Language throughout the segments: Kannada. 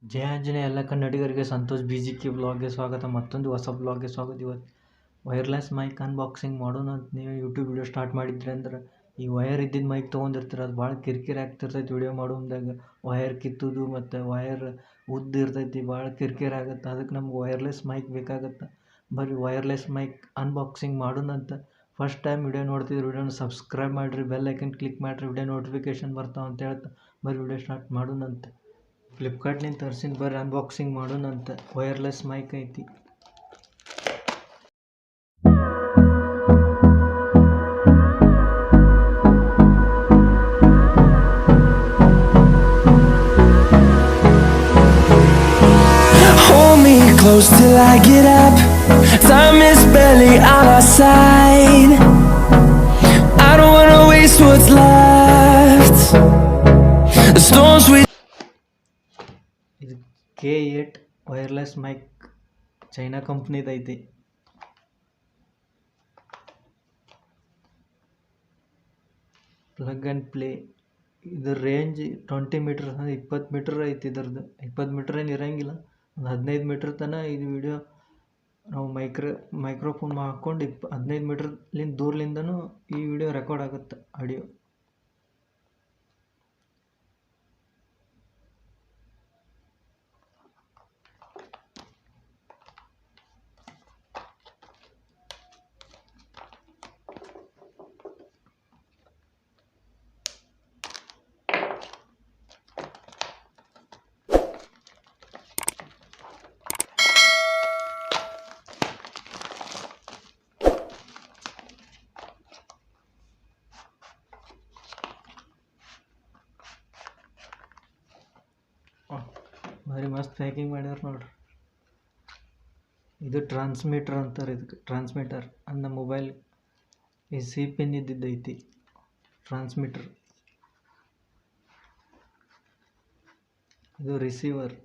ಜಯ ಆಂಜನೇಯ ಎಲ್ಲ ಕನ್ನಡಿಗರಿಗೆ ಸಂತೋಷ್ BGK ಬ್ಲಾಗ್ಗೆ ಸ್ವಾಗತ. ಮತ್ತೊಂದು ಹೊಸ ಬ್ಲಾಗ್ಗೆ ಸ್ವಾಗತ. ಇವತ್ತು ವೈರ್ಲೆಸ್ ಮೈಕ್ ಅನ್ಬಾಕ್ಸಿಂಗ್ ಮಾಡೋಣ ಅಂತ ನೀವು ಯೂಟ್ಯೂಬ್ ವಿಡಿಯೋ ಸ್ಟಾರ್ಟ್ ಮಾಡಿದ್ರಿ ಅಂದ್ರೆ ಈ ವಯರ್ ಇದ್ದಿದ್ದು ಮೈಕ್ ತೊಗೊಂಡಿರ್ತೀರ, ಅದು ಭಾಳ ಕಿರಿಕಿರಿ ಆಗ್ತಿರ್ತೈತಿ. ವಿಡಿಯೋ ಮಾಡೋದಾಗ ವಯರ್ ಕಿತ್ತುದು ಮತ್ತು ವಯರ್ ಉದ್ದ ಇರ್ತೈತಿ, ಭಾಳ ಕಿರಿಕಿರಿ ಆಗುತ್ತೆ. ಅದಕ್ಕೆ ನಮ್ಗೆ ವೈರ್ಲೆಸ್ ಮೈಕ್ ಬೇಕಾಗುತ್ತೆ. ಬರ್ರಿ ವೈರ್ಲೆಸ್ ಮೈಕ್ ಅನ್ಬಾಕ್ಸಿಂಗ್ ಮಾಡೋಣ ಅಂತ. ಫಸ್ಟ್ ಟೈಮ್ ವಿಡಿಯೋ ನೋಡ್ತಿದ್ರು ವಿಡಿಯೋನ ಸಬ್ಸ್ಕ್ರೈಬ್ ಮಾಡಿರಿ, ಬೆಲ್ ಐಕನ್ ಕ್ಲಿಕ್ ಮಾಡಿರಿ, ವಿಡಿಯೋ ನೋಟಿಫಿಕೇಶನ್ ಬರ್ತಾವೆ ಅಂತ ಹೇಳ್ತಾ ಬರ್ರಿ ವಿಡಿಯೋ ಸ್ಟಾರ್ಟ್ ಮಾಡೋಣ ಅಂತ. ಫ್ಲಿಪ್ಕಾರ್ಟ್ನಿಂದ ತರಿಸಿನ ಬರ್ರಿ ಅನ್ಬಾಕ್ಸಿಂಗ್ ಮಾಡೋಣ ಅಂತ. ವೈರ್ಲೆಸ್ ಮೈಕ್ ಐತಿ. Hold me close till I get up. Time is barely on our side. I don't wanna waste what's left. The storms we ಇದು K8 ವೈರ್ಲೆಸ್ ಮೈಕ್, ಚೈನಾ ಕಂಪ್ನಿದು ಐತಿ. Plug and play. ಇದ್ರ ರೇಂಜ್ 20 ಮೀಟ್ರ್, 20 ಮೀಟ್ರ್ ಐತಿ. ಇದ್ರದ್ದು 20 ಮೀಟ್ರ್ ಏನು ಇರೋಂಗಿಲ್ಲ, ಒಂದು 15 ಮೀಟ್ರ್ ತನಕ ಇದು ವಿಡಿಯೋ ನಾವು ಮೈಕ್ರೋಫೋನ್ ಹಾಕ್ಕೊಂಡು 15 ಮೀಟ್ರ್ಲಿಂದ ದೂರಲಿಂದನೂ ಈ ವಿಡಿಯೋ ರೆಕಾರ್ಡ್ ಆಗುತ್ತೆ, ಆಡಿಯೋ. ಭಾರಿ ಮಸ್ತ್ ಪ್ಯಾಕಿಂಗ್ ಮಾಡ್ಯಾರ ನೋಡ್ರಿ. ಇದು ಟ್ರಾನ್ಸ್ಮಿಟರ್ ಅಂತಾರೆ. ಇದಕ್ಕೆ ಟ್ರಾನ್ಸ್ಮಿಟರ್ ಅಂದ ಮೊಬೈಲ್ ಈ ಸಿ ಪಿನ್ ಇದ್ದಿದ್ದೈತಿ ಟ್ರಾನ್ಸ್ಮಿಟರ್. ಇದು ರಿಸೀವರ್.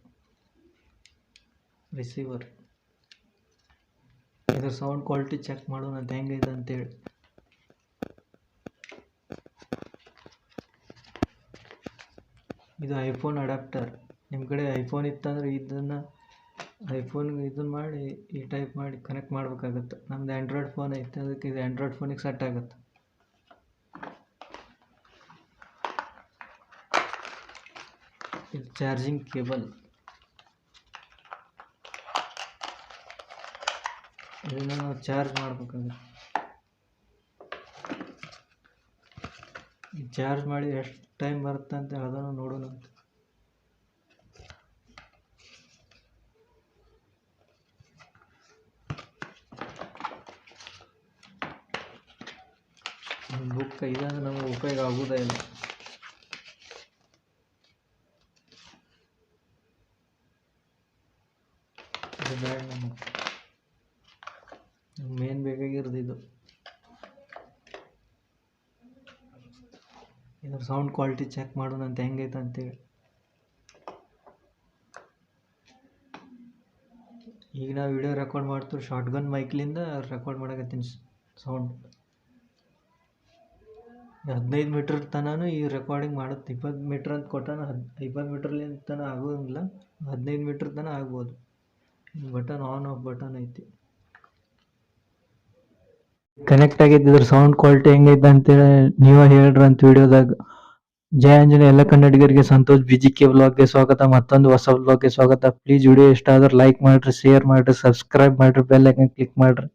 ಇದ್ರ ಸೌಂಡ್ ಕ್ವಾಲಿಟಿ ಚೆಕ್ ಮಾಡೋಣ ಅಂತ ಹೆಂಗೈತೆ ಅಂತೇಳಿ. ಇದು ಐಫೋನ್ ಅಡಾಪ್ಟರ್. ನಿಮ್ಮ ಕಡೆ ಐಫೋನ್ ಇತ್ತಂದ್ರೆ ಇದನ್ನು ಐಫೋನ್ಗೆ ಇದನ್ನು ಮಾಡಿ ಈ ಟೈಪ್ ಮಾಡಿ ಕನೆಕ್ಟ್ ಮಾಡಬೇಕಾಗತ್ತೆ. ನಮ್ದು ಆ್ಯಂಡ್ರಾಯ್ಡ್ ಫೋನ್ ಐತೆ, ಅದಕ್ಕೆ ಇದು ಆ್ಯಂಡ್ರಾಯ್ಡ್ ಫೋನಿಗೆ ಸೆಟ್ ಆಗುತ್ತೆ. ಇದು ಚಾರ್ಜಿಂಗ್ ಕೇಬಲ್. ಇದನ್ನು ನಾವು ಚಾರ್ಜ್ ಮಾಡಬೇಕಾಗುತ್ತೆ. ಚಾರ್ಜ್ ಮಾಡಿ ಎಷ್ಟು ಟೈಮ್ ಬರುತ್ತೆ ಅಂತ ಅದನ್ನು ನೋಡೋಣ ಅಂತ. ಬುಕ್ ಇದಂದ್ರೆ ನಮಗೆ ಉಪಯೋಗ ಆಗೋದೇ ಇಲ್ಲ. ಇದು ಬೇಡ, ನಮಗೆ ಮೇನ್ ಬೇಕಾಗಿರೋದು ಇದು. ಇದ್ರ ಸೌಂಡ್ ಕ್ವಾಲಿಟಿ ಚೆಕ್ ಮಾಡೋಣ ಅಂತ ಹೆಂಗೈತೆ ಅಂತೇಳಿ. ಈಗ ನಾವು ವಿಡಿಯೋ ರೆಕಾರ್ಡ್ ಮಾಡ್ತೀವಿ ಶಾರ್ಟ್ಗನ್ ಮೈಕ್ಲಿಂದ ರೆಕಾರ್ಡ್ ಮಾಡಕತ್ತೀನಿ ಸೌಂಡ್. 15 ಮೀಟ್ರ್ ತನೂ ಈ ರೆಕಾರ್ಡಿಂಗ್ ಮಾಡುತ್ತೆ. 20 ಮೀಟ್ರ್ ಅಂತ ಕೊಟ್ಟಾನ, 20 ಮೀಟ್ರ್ಲಿಂದ ತನಕ ಆಗೋಂಗಿಲ್ಲ, 15 ಮೀಟ್ರ್ ತನಕ ಆಗ್ಬೋದು. ಬಟನ್ ಆನ್ ಆಫ್ ಬಟನ್ ಐತಿ. ಕನೆಕ್ಟ್ ಆಗೈತಿ. ಇದ್ರ ಸೌಂಡ್ ಕ್ವಾಲಿಟಿ ಹೆಂಗೈತೆ ಅಂತೇಳಿ ನೀವೇ ಹೇಳ್ರಿ ಅಂತ ವಿಡಿಯೋದಾಗ. ಜಯ ಆಂಜನೇಯ ಎಲ್ಲ ಕನ್ನಡಿಗರಿಗೆ ಸಂತೋಷ್ BGK ಬ್ಲಾಗ್ಗೆ ಸ್ವಾಗತ. ಮತ್ತೊಂದು ಹೊಸ ಬ್ಲಾಗ್ಗೆ ಸ್ವಾಗತ. ಪ್ಲೀಸ್ ವಿಡಿಯೋ ಇಷ್ಟ ಆದ್ರೆ ಲೈಕ್ ಮಾಡಿರಿ, ಶೇರ್ ಮಾಡಿರಿ, ಸಬ್ಸ್ಕ್ರೈಬ್ ಮಾಡಿರಿ, ಬೆಲ್ ಐಕನ್ ಕ್ಲಿಕ್ ಮಾಡಿರಿ.